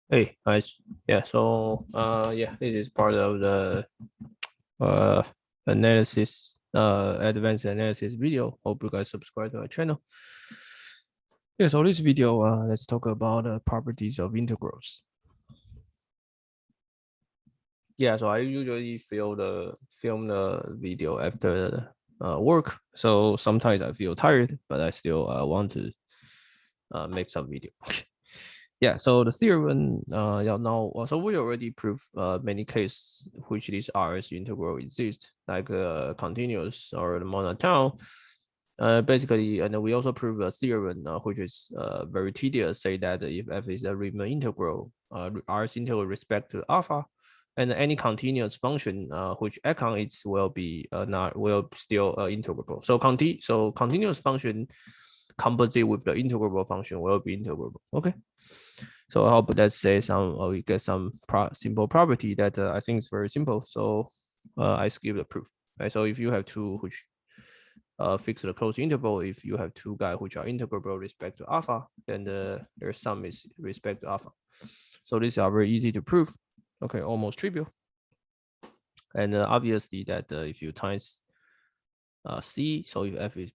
Hey, guys. Yeah, so yeah, this is part of the analysis, advanced analysis video. Hope you guys subscribe to my channel. Yeah, so this video, let's talk about the properties of integrals. Yeah, so I usually film the video after work. So sometimes I feel tired, but I still want to make some video. Yeah, so the theorem, so we already proved many cases which these R's integral exist, like continuous or the monotone. Basically, and we also proved a theorem which is very tedious, say that if f is a Riemann integral, R's integral with respect to alpha, and any continuous function which act on it will be still integrable. So continuous function composite with the integrable function will be integrable. Okay. So I hope let's say we get some simple property that I think is very simple. So I skip the proof. Right. So if you have two which fix the closed interval, if you have two guys which are integrable respect to alpha, then their sum is respect to alpha. So these are very easy to prove. Okay, almost trivial. And obviously that if you times C, so if f is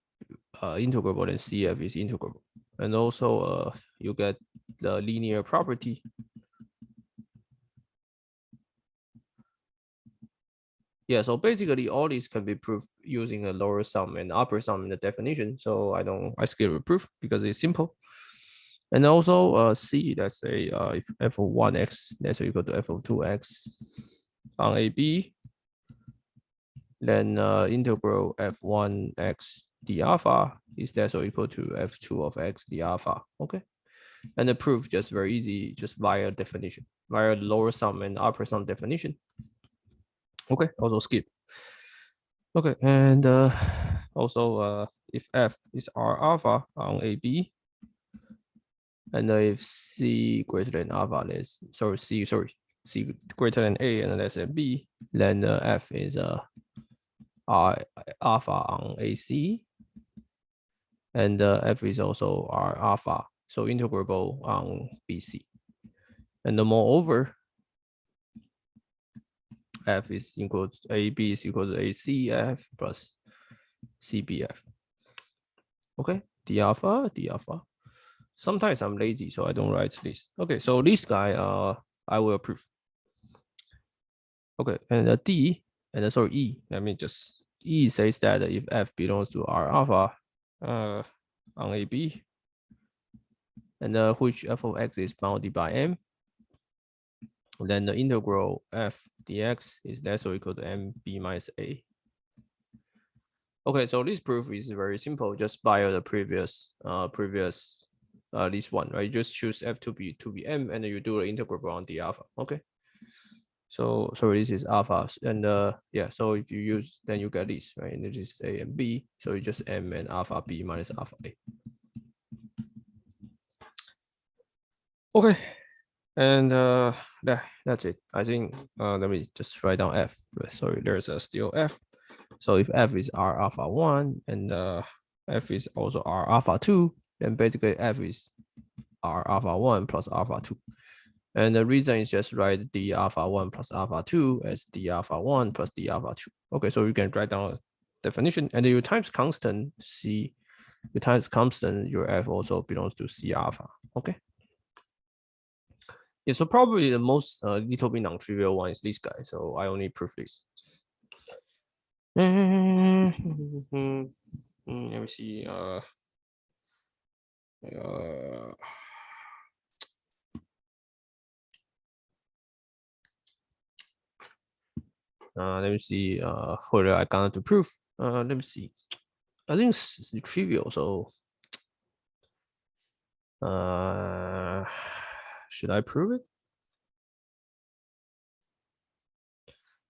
integrable, then CF is integrable. And also you get the linear property. Yeah, so basically all these can be proved using a lower sum and upper sum in the definition. So I skip the proof because it's simple. And also C, let's say if f of 1x, let's say equal to f of 2x on AB, then integral f1x d alpha is that so equal to f2 of x d alpha. Okay. And the proof just very easy, just via definition, via lower sum and upper sum definition. Okay, also skip. Okay, and also if f is R alpha on AB, and if C greater than alpha less, C greater than A and less than B, then f is R alpha on AC, and f is also R alpha, so integrable on BC. And moreover, f is equal to AB is equal to ACF plus CBF. Okay, d alpha. Sometimes I'm lazy, so I don't write this. Okay, so this guy I will prove. Okay, and D and sorry E. Let me just E says that if f belongs to R alpha on AB, and which f of x is bounded by M, then the integral f dx is less or equal to mb minus a. Okay, so this proof is very simple, just via the previous this one, right? You just choose f to be m, and then you do the integral on the alpha. Okay. So this is alpha, and yeah. So if you use, then you get this, right? And this is a and b. So you just m and alpha b minus alpha a. Okay. And that's it. I think let me just write down f. Sorry, there's a still f. So if f is R alpha 1 and f is also R alpha 2, then basically f is R alpha 1 plus alpha 2. And the reason is just write d alpha 1 plus alpha 2 as d alpha 1 plus d alpha 2. Okay, so you can write down a definition, and then your times constant C, your times constant, your f also belongs to C alpha. Okay. Yeah, so probably the most little bit non-trivial one is this guy. So I only prove this. Let me see. Let me see. Whether I got to prove. Let me see. I think it's trivial. So, should I prove it?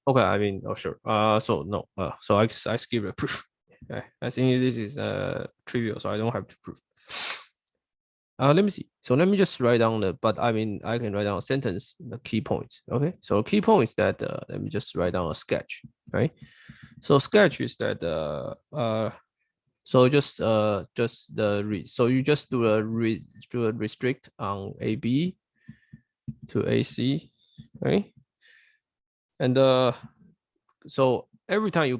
Okay. I mean, oh sure. So no. So I skip the proof. Okay. I think this is trivial, so I don't have to prove. Let me see. So let me just write down but I mean, I can write down a sentence, the key points. Okay. So key point is that, let me just write down a sketch, right? So sketch is that, So so you just do a restrict on AB to AC, right? And so every time you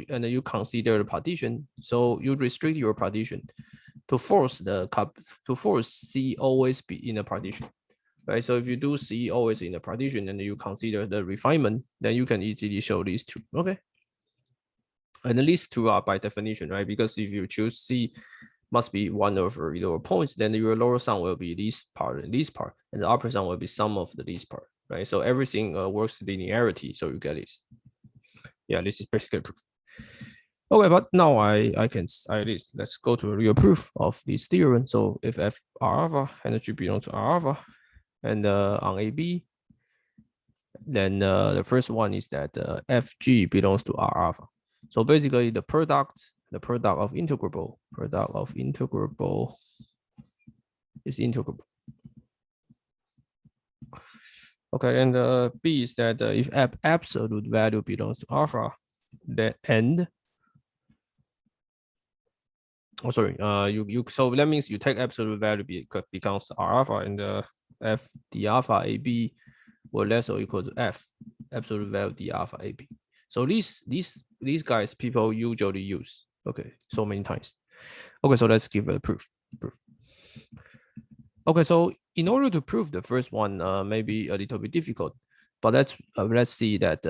and then you consider the partition, so you restrict your partition to force C always be in a partition, right? So if you do C always in a partition and you consider the refinement, then you can easily show these two, okay? And these two are by definition, right? Because if you choose C must be one of your lower points, then your lower sum will be this part and this part, and the upper sum will be sum of the this part, right? So everything works linearity, so you get this. Yeah, this is basically proof. Okay, but now I can at least let's go to a real proof of this theorem. So if F R alpha energy belongs to R alpha, and on AB, then the first one is that FG belongs to R alpha. So basically, the product of integrable is integrable. Okay, and B is that if absolute value belongs to alpha, then and so that means you take absolute value becomes R alpha, and F d alpha AB will less or equal to F absolute value d alpha AB. So these guys people usually use, okay, so many times. Okay, so let's give a proof. Okay, so in order to prove the first one, maybe a little bit difficult, but let's see that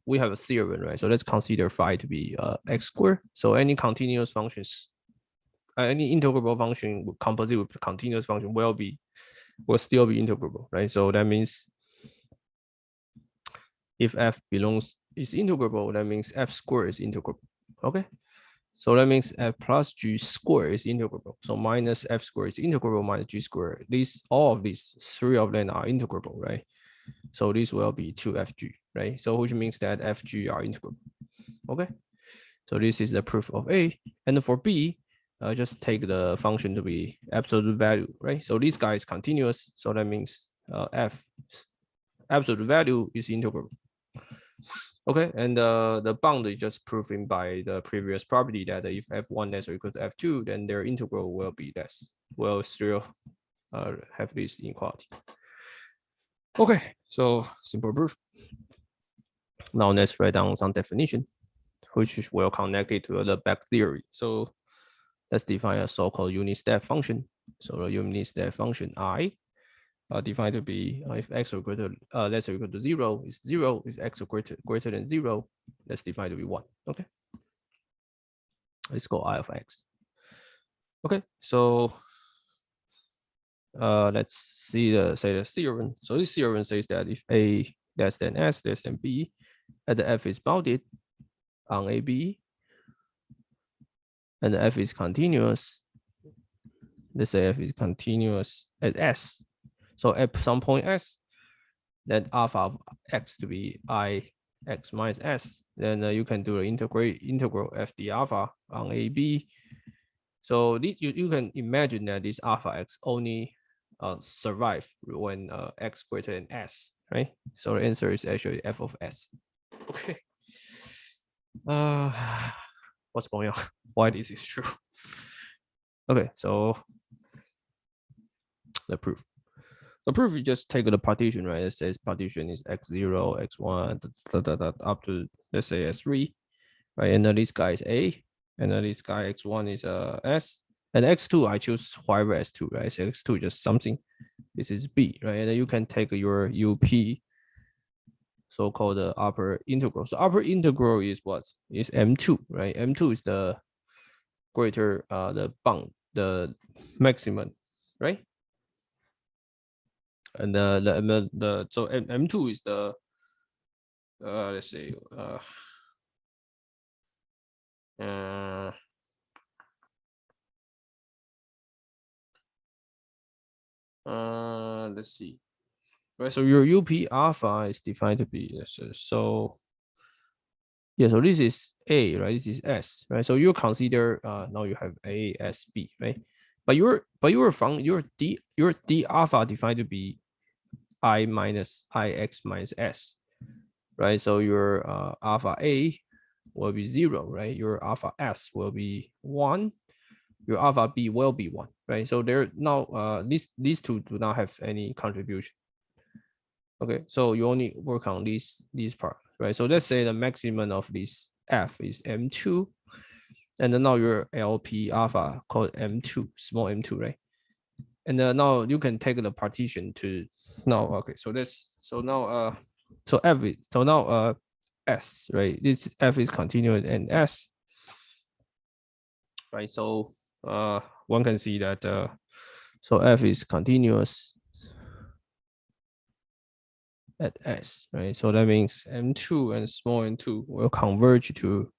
we have a theorem, right? So let's consider phi to be x squared. So any continuous functions, any integrable function composite with continuous function will still be integrable, right? So that means if f is integrable, that means f squared is integrable. Okay, so that means f plus g squared is integrable. So minus f squared is integrable minus g squared. All of these three of them are integrable, right? So this will be 2fg, right? So which means that fg are integrable. Okay, so this is the proof of A. And for B, just take the function to be absolute value, right? So this guy is continuous, so that means f absolute value is integrable. Okay, and the bound is just proven by the previous property that if f1 less or equal to f2, then their integral will be less. Will still have this inequality. Okay, so simple proof. Now let's write down some definition, which will connect it to the back theory. So let's define a so-called unit step function. So the unit step function I defined to be if x or greater less or equal to 0 is 0. If x or greater than 0, let's define to be 1. Okay, let's go I of x. Okay, so let's say the theorem. So this theorem says that if A less than S less than B, and the F is bounded on AB, and the F is continuous. Let's say F is continuous at S. So at some point S, then alpha of x to be I x minus S. Then you can do the integral f d alpha on AB. So this you can imagine that this alpha x only survive when x greater than S, right? So the answer is actually f of S. Okay. What's going on? Why this is true? Okay, so the proof. The proof, you just take the partition, right? It says partition is x0, x1, up to, let's say, s3, right? And then this guy is A, and then this guy x1 is S, and x2, I choose whatever s2, right? So x2 just something. This is B, right? And then you can take your UP, so-called upper integral. So upper integral is what? Is M2, right? M2 is the greater, the bound, the maximum, right? And so M2 is the let's say let's see, right? So your UP alpha is defined to be so yeah. So this is A, right? This is S, right? So you consider now you have A, S, B, right? But your D alpha defined to be I minus I x minus S, right? So your alpha A will be 0, right? Your alpha S will be 1. Your alpha B will be 1, right? So there now these two do not have any contribution. Okay, so you only work on these part, right? So let's say the maximum of this F is M2, and then now your LP alpha called M2, small M2, right? And now you can take the partition to now. Okay, so now so F is, so now S, right? This F is continuous and S, right? So one can see that so F is continuous at S, right? So that means M2 and small M2 will converge to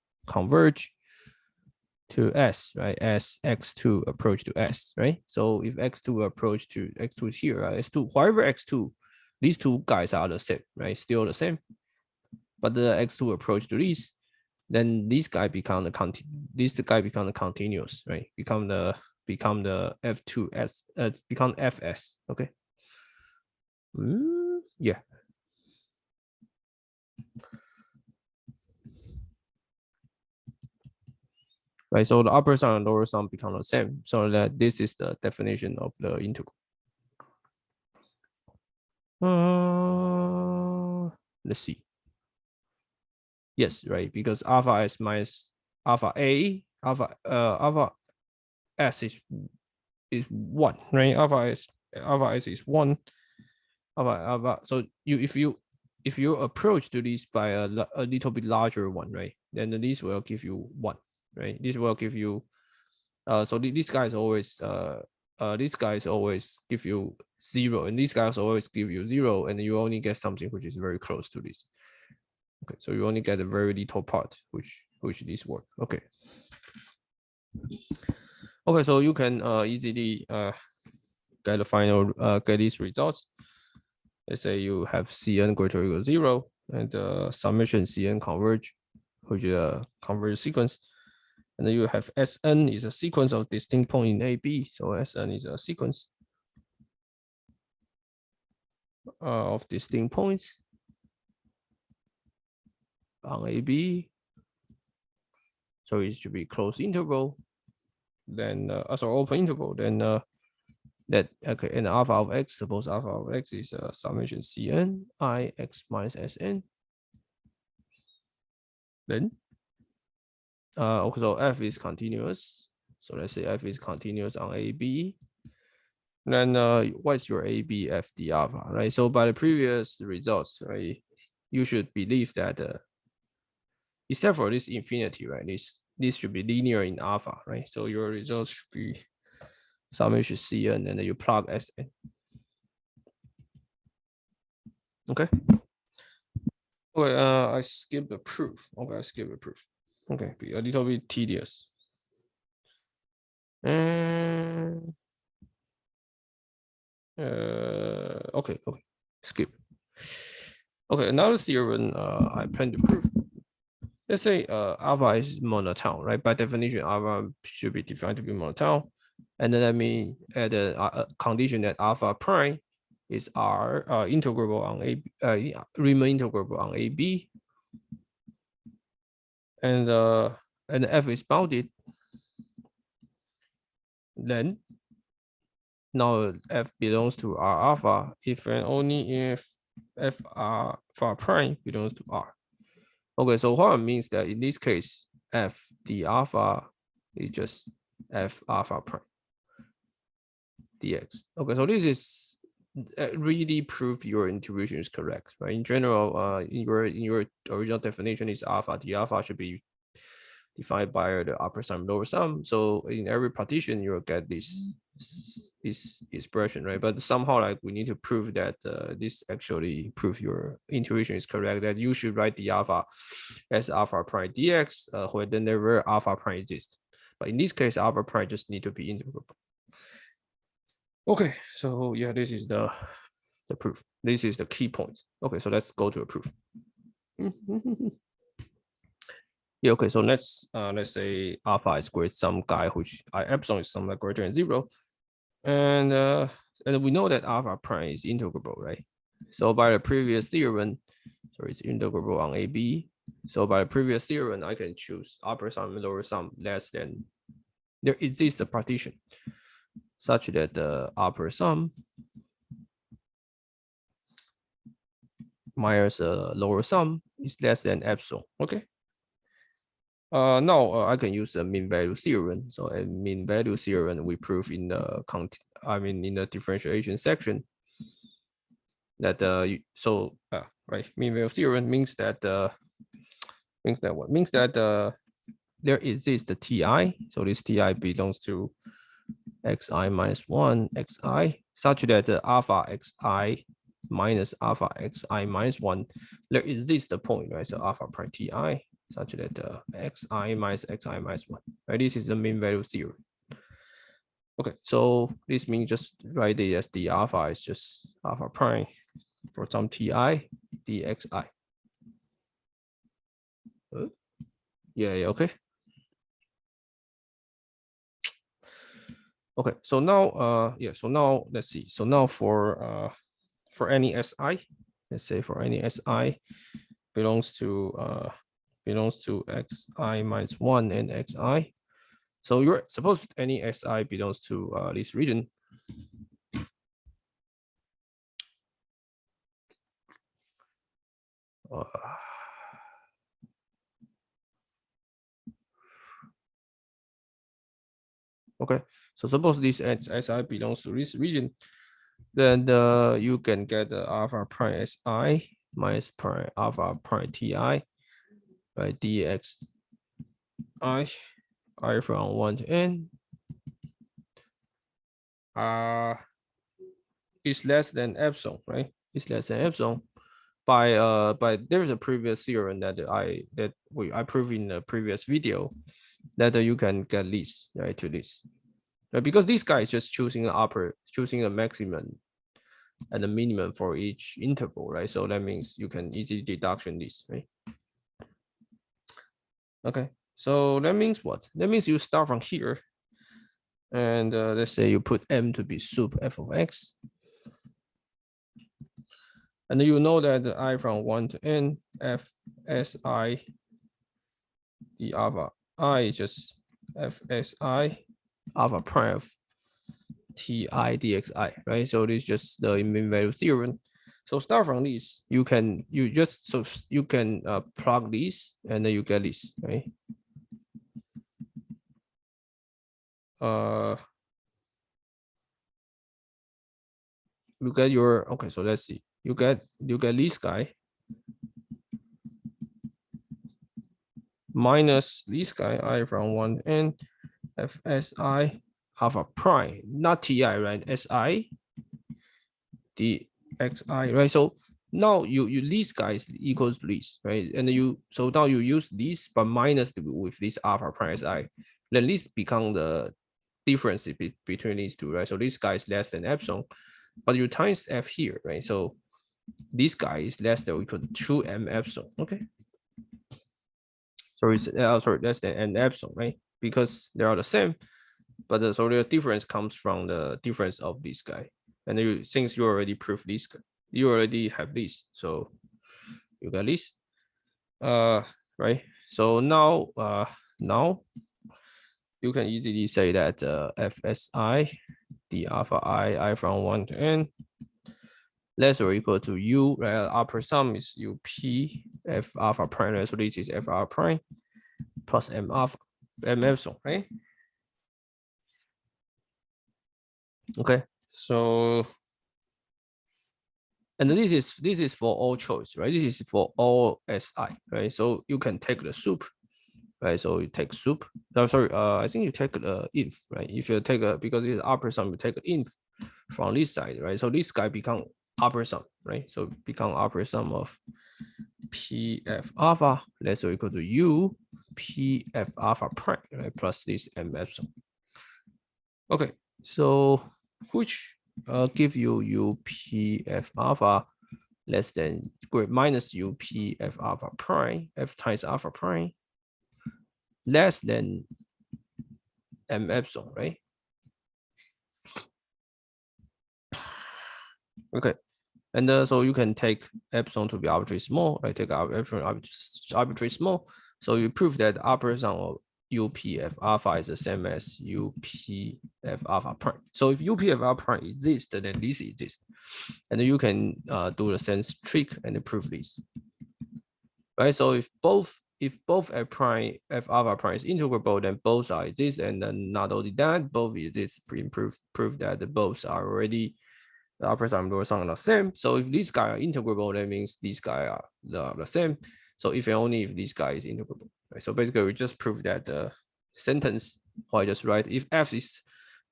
S, right? As X2 approach to S, right? So if X2 approach to X2 is here, right? S2, wherever X2, these two guys are the same, right? Still the same. But the X2 approach to these, then this guy become the continuous, right? Become the F2S, become FS, okay? Yeah. Right, so the upper sum and lower sum become the same. So that this is the definition of the integral. Let's see. Yes, right, because alpha S minus alpha A, alpha S is 1, right? Alpha S is 1. Alpha. So if you approach to this by a little bit larger one, right? Then this will give you 1, right? This will give you so these guys always give you 0, and these guys always give you 0, and you only get something which is very close to this. Okay, so you only get a very little part which this work. Okay. Okay, so you can easily get the final get these results. Let's say you have Cn greater or equal to 0, and summation Cn converge, which is a converge sequence. And then you have Sn is a sequence of distinct point in AB. So Sn is a sequence of distinct points on AB. So it should be closed interval. Then open interval. Then that okay, and alpha of x, suppose alpha of x is a summation Cn I x minus Sn. Then okay, so f is continuous. So let's say f is continuous on AB. Then what's your AB FD alpha, right? So by the previous results, right, you should believe that except for this infinity, right? This should be linear in alpha, right? So your results should be summation Cn, and then you plug Sn. Okay. Okay, I skip the proof. Okay, I skip the proof. Okay, be a little bit tedious. And okay, skip. Okay, another theorem I plan to prove. Let's say alpha is monotone, right? By definition, alpha should be defined to be monotone. And then let me add a condition that alpha prime is R integrable on A, Riemann integrable on AB. And F is bounded. Then now F belongs to R alpha if and only if F alpha prime belongs to R. Okay, so what it means that in this case, F d alpha is just F alpha prime dx. Okay, so this is really prove your intuition is correct, right? In general, in your original definition is alpha d alpha should be defined by the upper sum lower sum. So in every partition you will get this expression, right? But somehow like we need to prove that this actually prove your intuition is correct, that you should write the alpha as alpha prime dx where then never alpha prime exists. But in this case, alpha prime just need to be integrable. Okay, so yeah, this is the proof. This is the key point. Okay, so let's go to a proof. Yeah, okay, so let's say alpha is greater some guy which epsilon is somewhere greater than 0. And we know that alpha prime is integrable, right? So by the previous theorem, so it's integrable on AB. So by the previous theorem, I can choose upper sum and lower sum less than, there exists a partition such that the upper sum minus a lower sum is less than epsilon. Okay. Now I can use the mean value theorem. So a mean value theorem we prove in the in the differentiation section that right, mean value theorem means that there exists the ti. So this ti belongs to xi minus 1 xi such that alpha xi minus alpha xi minus 1, there exists the point, right? So alpha prime ti such that xi minus xi minus 1, right? This is the mean value theorem. Okay, so this means just write it as the alpha is just alpha prime for some ti dxi. Yeah, okay. Okay, so now so now let's see. So now for any si, let's say for any si belongs to xi minus 1 and xi. So you're supposed any si belongs to this region. Okay, so suppose this si belongs to this region, then you can get the alpha prime si minus prime alpha prime ti by dx I from 1 to n is less than epsilon, right? It's less than epsilon. By there's a previous theorem that I proved in the previous video that you can get this, right, to this. Right? Because this guy is just choosing the maximum and the minimum for each interval, right? So that means you can easily deduction this, right? Okay, so that means what? That means you start from here, and let's say you put m to be sup f of x, and you know that I from 1 to n f s I the alpha I is just f s I alpha prime of ti dxi, right? So this is just the mean value theorem. So start from this, you can plug this and then you get this, right? You get your, okay, so let's see, you get this guy minus this guy I from 1 to n fsi alpha prime, not ti, right? Si dxi, right? So now you this guy is equals to this, right? And so now you use this but minus with this alpha prime si, then this become the difference between these two, right? So this guy is less than epsilon, but you times f here, right? So this guy is less than or equal to 2m epsilon, okay? So it's sorry, less than n epsilon, right? Because they are the same, but so the difference comes from the difference of this guy. And since you already proved this, you already have this, so you got this, right? So now you can easily say that fsi the alpha I from 1 to n less or equal to u, right? Upper sum is up f alpha prime, right? So this is f alpha prime plus m alpha m epsilon, right? Okay, so and this is for all choice, right? This is for all si, right? So you can take the sup, right? So you take sup. No, sorry, I think you take the inf, right? If you take because it's upper sum, you take inf from this side, right? So this guy become upper sum, right? So become upper sum of pf alpha less or equal to u pf alpha prime, right? Plus this m epsilon. Okay, so which give you upf alpha less than minus upf alpha prime f times alpha prime less than m epsilon, right? Okay, And so you can take epsilon to be arbitrarily small, right? Take arbitrarily small. So you prove that the upper sum of UPF alpha is the same as UPF alpha prime. So if UPF alpha prime exists, then this exists. And you can do the same trick and prove this. Right? So if both f prime, f alpha prime is integrable, then both are exist, and then not only that, both exist, prove that both are already the upper sum and lower sum are the same. So if these guys are integrable, that means these guys are the same. So if and only if this guy is integrable. Right? So basically, we just prove that the sentence, or I just write, if f is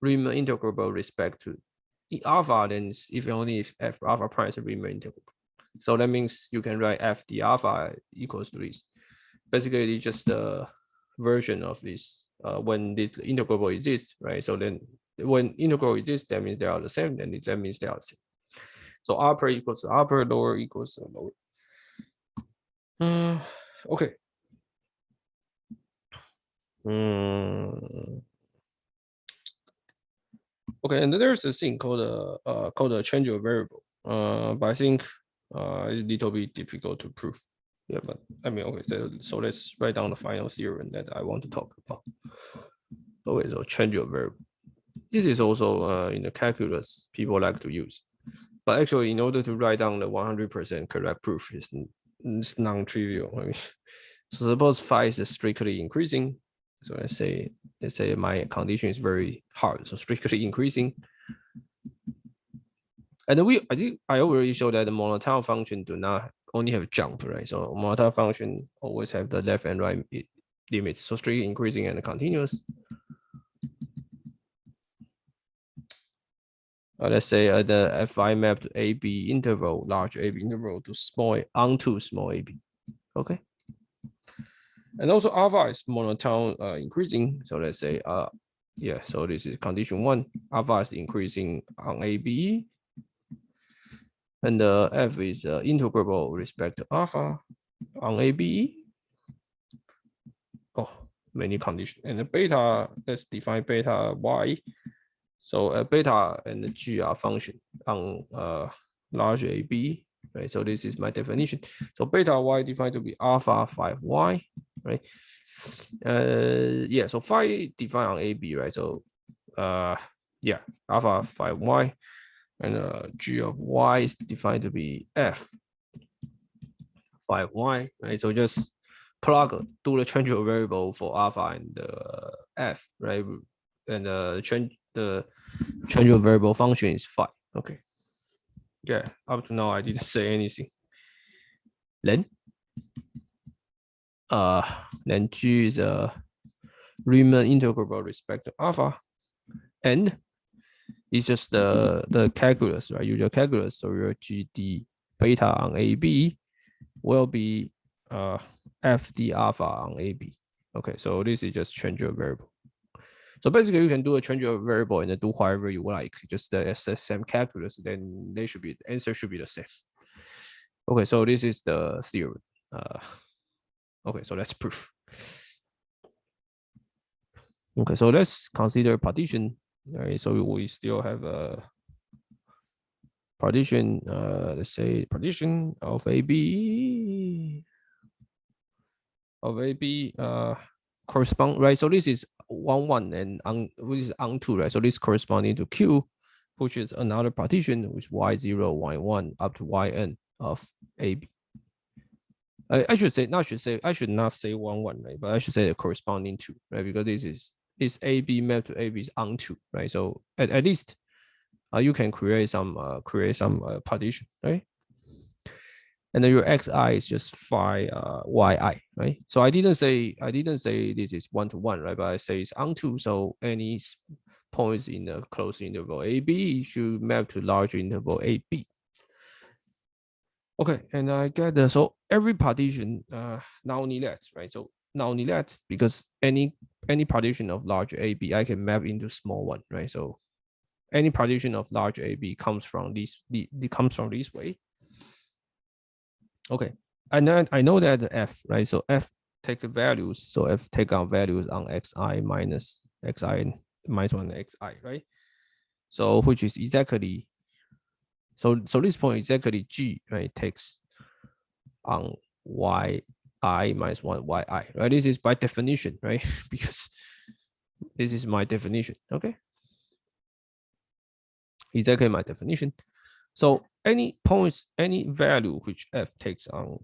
Riemann integrable with respect to alpha, then if and only if f alpha prime is a Riemann integrable. So that means you can write f d alpha equals to this. Basically, it's just a version of this when this integrable exists, right? So then when integral exists, that means they are the same, then that means they are the same. So upper equals to upper, lower equals to lower. Okay. Okay, and there's a thing called a change of variable. But I think it's a little bit difficult to prove. Yeah, but I mean, okay, so let's write down the final theorem that I want to talk about. Okay, so change of variable. This is also in the calculus people like to use. But actually, in order to write down the 100% correct proof, it's non-trivial. I mean, so suppose phi is strictly increasing. So let's say my condition is very hard, so strictly increasing. And I already showed that the monotone function do not only have jump, right? So monotone function always have the left and right limits. So strictly increasing and continuous. Let's say the fi map to AB interval, large AB interval to small onto small AB. Okay. And also alpha is monotone increasing. So let's say yeah, so this is condition 1. Alpha is increasing on AB. And the f is integrable with respect to alpha on AB. Oh, many conditions. And the beta, let's define beta y. So beta and g are function on large AB, right? So this is my definition. So beta y defined to be alpha 5y, right? Yeah, so phi defined on AB, right? So yeah, alpha 5y, and g of y is defined to be f 5y, right? So just do the change of variable for alpha and f, right? And the change of variable function is phi. Okay. Yeah, up to now I didn't say anything. Then G is a Riemann integrable with respect to alpha, and it's just the calculus, right? Usual calculus. So your GD beta on AB will be FD alpha on AB. Okay, so this is just change of variable. So basically, you can do a change of variable and do whatever you like. Just the same calculus, then the answer should be the same. Okay, so this is the theorem. Okay, so let's prove. Okay, so let's consider partition. All right, so we still have a partition. Let's say partition of AB correspond, right? So this is 1 and which is on 2, right? So this corresponding to Q, which is another partition, which y0, y1 up to yn of AB. I should not say 1, right? But I should say the corresponding to, right? Because this AB mapped to AB is on 2, right? So at least you can create some partition, right? And then your xi is just phi yi, right? So I didn't say this is 1-to-1, right? But I say it's on 2. So any points in the closed interval AB should map to large interval AB. Okay, and I get that. So every partition not only that, right? So not only that, because any partition of large AB I can map into small one, right? So any partition of large AB comes from this way. Okay, I know that the f, right? So f take the values. So f take out values on xi minus xi minus 1 xi, right? So which is exactly So this point exactly G, right, takes on yi minus 1 yi, right? This is by definition, right? Because this is my definition, okay? Exactly my definition. So any points, any value which f takes on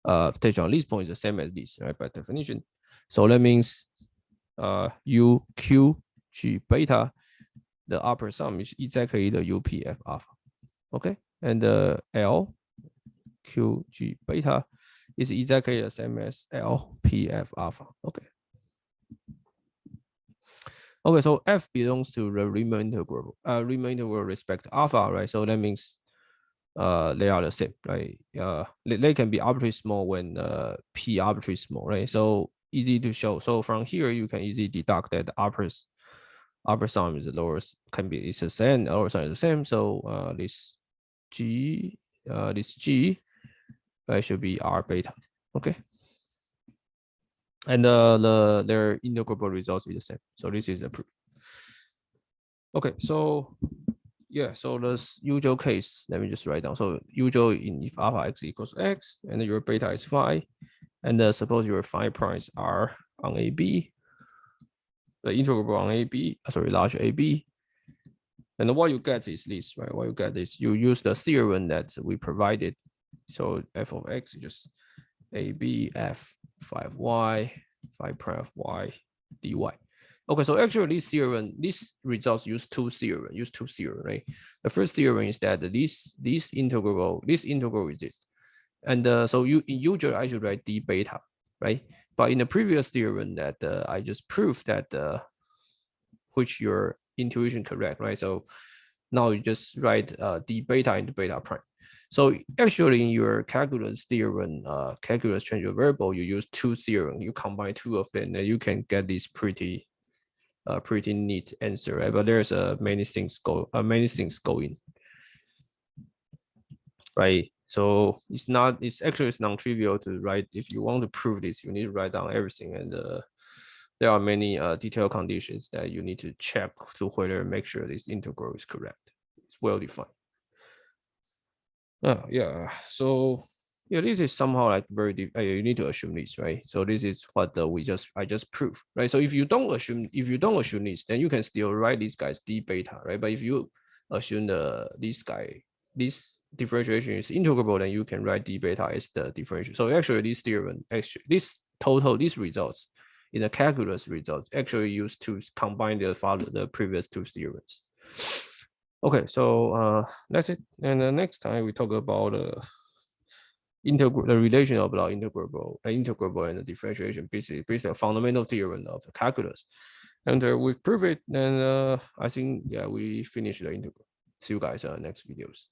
this point is the same as this, right? By definition. So that means u q g beta, the upper sum is exactly the UPF alpha, okay? And the L Q G beta is exactly the same as LPF alpha, okay? Okay, so F belongs to the Riemann integral, with respect to alpha, right? So that means they are the same, right? They can be arbitrarily small when P arbitrarily small, right? So easy to show. So from here, you can easily deduct that the upper sum is the lowest, can be it's the same, lower sum is the same. So this G should be R beta, okay? And their integrable results is the same. So this is the proof. Okay, so yeah, so this usual case, let me just write down. So usual in if alpha x equals x, and your beta is phi, and suppose your phi primes are on AB, the integrable on AB, large AB, and what you get is this, right? What you get is you use the theorem that we provided. So f of x is just AB f 5y 5 prime of y dy. Okay, so actually this theorem, these results use two theorem, right? The first theorem is that this integral is this. And so in usually I should write d beta, right? But in the previous theorem that I just proved that which your intuition correct, right? So now you just write d beta into beta prime. So actually in your calculus theorem, calculus change of variable, you use two theorem, you combine two of them, and you can get this pretty neat answer, right? But there's many things go in, right? So it's non-trivial to write. If you want to prove this, you need to write down everything, and there are many detailed conditions that you need to check to make sure this integral is correct. It's well defined. Yeah. So yeah, this is somehow like very deep. You need to assume this, right? So this is what I just proved, right? So if you don't assume this, then you can still write this guy's d beta, right? But if you assume this differentiation is integrable, then you can write d beta as the differential. So actually, this theorem, these results in the calculus results actually used to combine the previous two theorems. Okay, so that's it. And next time we talk about the relation of the integrable and the differentiation, basically a fundamental theorem of the calculus. And we've proved it. And I think we finished the integral. See you guys next videos.